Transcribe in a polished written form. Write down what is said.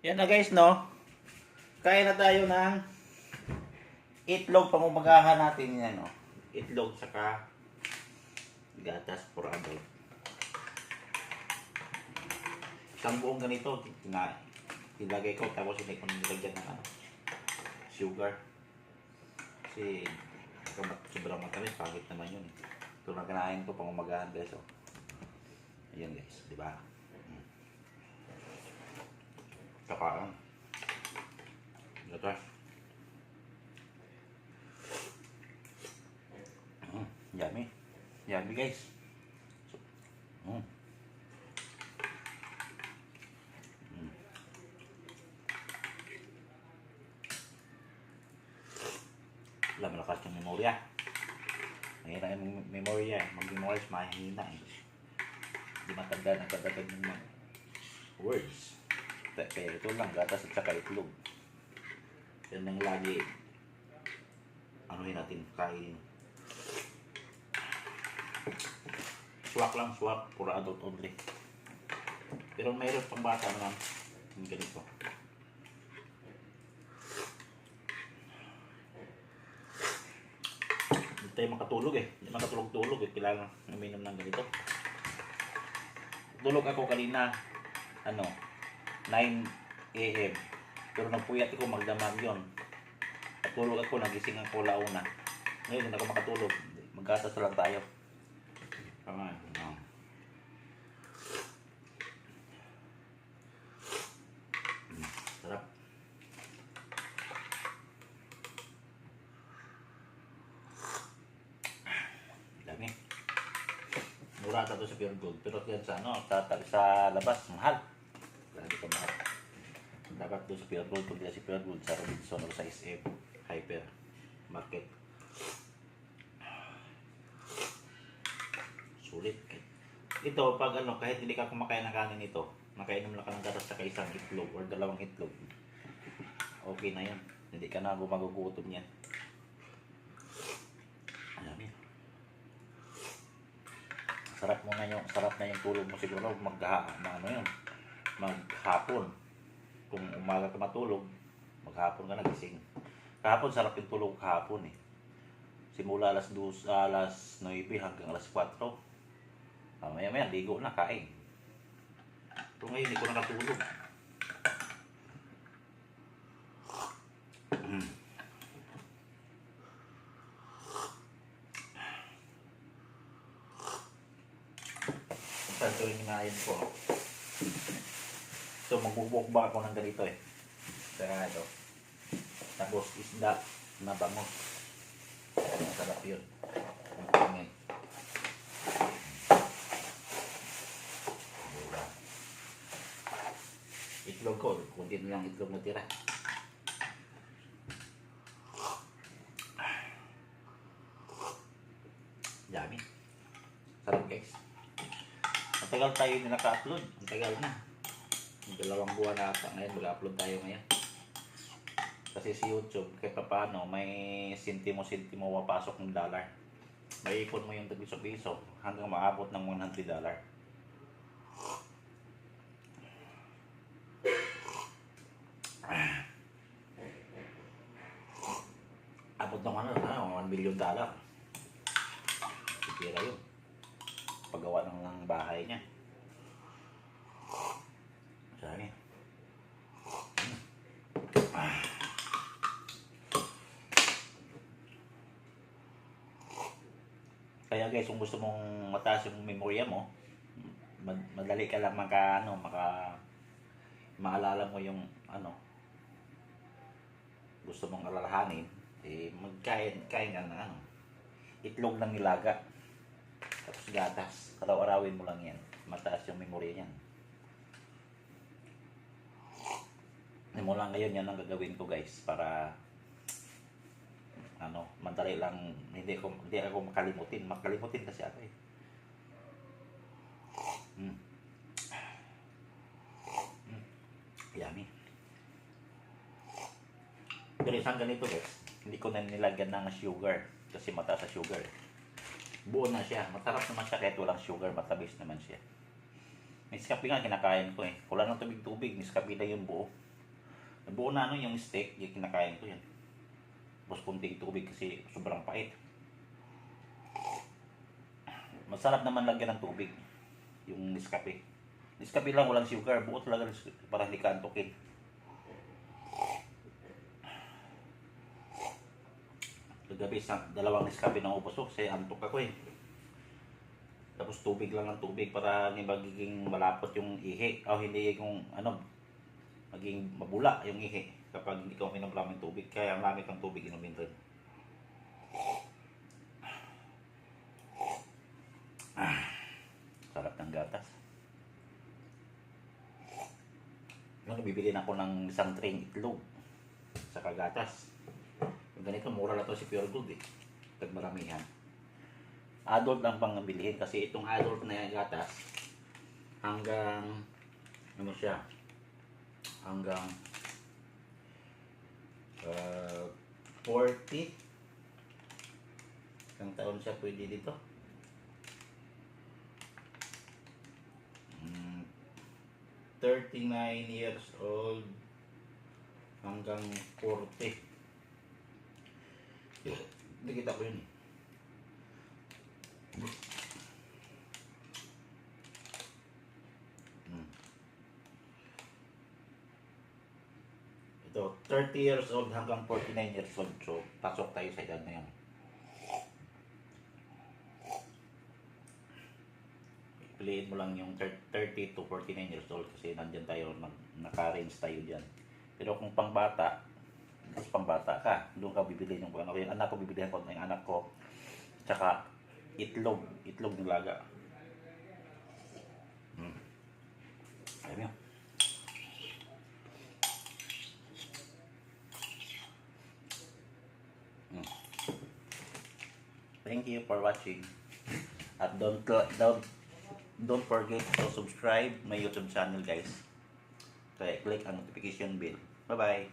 Yan na guys, no? Kain na tayo ng itlog. Pangumagahan natin yan, no? Itlog saka gatas for adult. Isang buong ganito, ilagay ko tapos hindi ko nilagyan ng sugar. Kasi sobrang matamis, pangit naman yun. Ito na kinain ko pangumagahan guys, oh. Ayan guys, di ba? Saka gatas. Yummy. Yummy guys. Wala, malakas yung memorya. Mahina yung memorya. Mag-memorize, mahina eh. Hindi matagad ang kadagad ng mga words. Kaya ito lang, gatas at saka itlog. Yan ang lagi anuhin natin, kain. Swak lang, swak. For adult only. Pero mayroon pang bata naman. Yung ganito. Hindi tayo makatulog eh. Hindi makatulog-tulog eh. Kailangan uminom ng ganito. Tulog ako kanina, 9 AM. Pero nagpuyat ako magdamag yun. At tulog ako, nagising ako launa. Ngayon, hindi ako makatulog. Maggatas lang tayo. Sarap. Dami. Mura ito sa Pure Gold. Pero yan sa sa labas, mahal. Grabe ka mahal. Dapat doon sa Pure Gold, kung di si Pure Gold, sa Robinson o sa SF Hyper Market. Sulit. Ito, pag kahit hindi ka kumakain ng kanin ito, makainom lang ka ng gatas sa isang itlog or dalawang itlog, okay na yan. Hindi ka na gumagugutom yan. Ayan yan. Sarap na yung tulog mo siguro maghapon. Kung umaga ka matulog, maghapon ka nagising. Kahapon sarap yung tulog kahapon eh. Simula alas 9 hanggang alas 4. Maya ligo na, kain. Pero ngayon hindi ko nakatulog. Ito yung hinayin ko. So magbubukbak ako ng ganito eh. Kaya ito. Tapos isda na bango. Masarap yun. Ang itlog ko, kunti na lang itlog na tira. Yummy. Sarap guys. Matagal tayo na naka-upload. Ang tagal na. 2 buwan na ata ngayon. Mag-upload tayo ngayon. Kasi si YouTube, kahit pa paano, may sintimo-sintimo mapasok ng dollar. May ipon mo yung piso-piso hanggang maabot ng $100. Abot ng $1 million. Sipira yun. Paggawa ng bahay niya. Sorry. Kaya guys, kung gusto mong mataas yung memorya mo, madali ka lang maalala mo yung gusto mong alalahanin, kain ka ng itlog ng nilaga. Tapos gatas, araw-arawin mo lang yan. Mataas yung memorya niyan. Mula ngayon yan ang gagawin ko guys para madali lang, hindi ako makalimutin kasi ako eh. Yummy. Pero isang ganito guys, hindi ko na nilagyan ng sugar kasi mataas sa sugar eh. Buo na siya, masarap naman siya kahit walang sugar, matamis naman siya. Nescafe nga kinakain ko eh, wala ng tubig-tubig, Nescafe na yung buo. Nabuo na ano yung steak, yung kinakain ko yan. Tapos kunting tubig kasi sobrang pait. Masarap naman lagyan ng tubig yung Nescafe. Nescafe lang, walang sugar. Buo talaga para hindi ka antukin. Kagabi sa dalawang Nescafe na ubos ko kasi antok ako eh. Tapos tubig lang ng tubig para hindi magiging malapot yung ihi. O hindi yung ano, maging mabula yung ihi kapag hindi ka uminom lang ng tubig. Kaya ang lamig ng tubig inumin rin. Sarap ng gatas. Yung bibili na ako ng isang tray itlog sa gatas. Yung ganito, mura na to si Pure Gold eh. Pag maramihan. Adult lang pang bilhin kasi itong adult na gatas hanggang ano siya, hanggang 40 ang taon siya pwede dito. 39 years old hanggang 40. Nakita ko yun eh. Ito, 30 years old hanggang 49 years old. So, pasok tayo sa edad na yan. Piliin mo lang yung 30 to 49 years old kasi nandyan tayo, naka-range tayo dyan. Pero kung pangbata, mas pangbata ka, doon ka bibili yung ano. Yung anak ko, bibilihan ko yung anak ko. Tsaka itlog ng laga. Alam mo. Thank you for watching. At don't forget to subscribe my YouTube channel guys. Kaya click ang notification bell. Bye bye.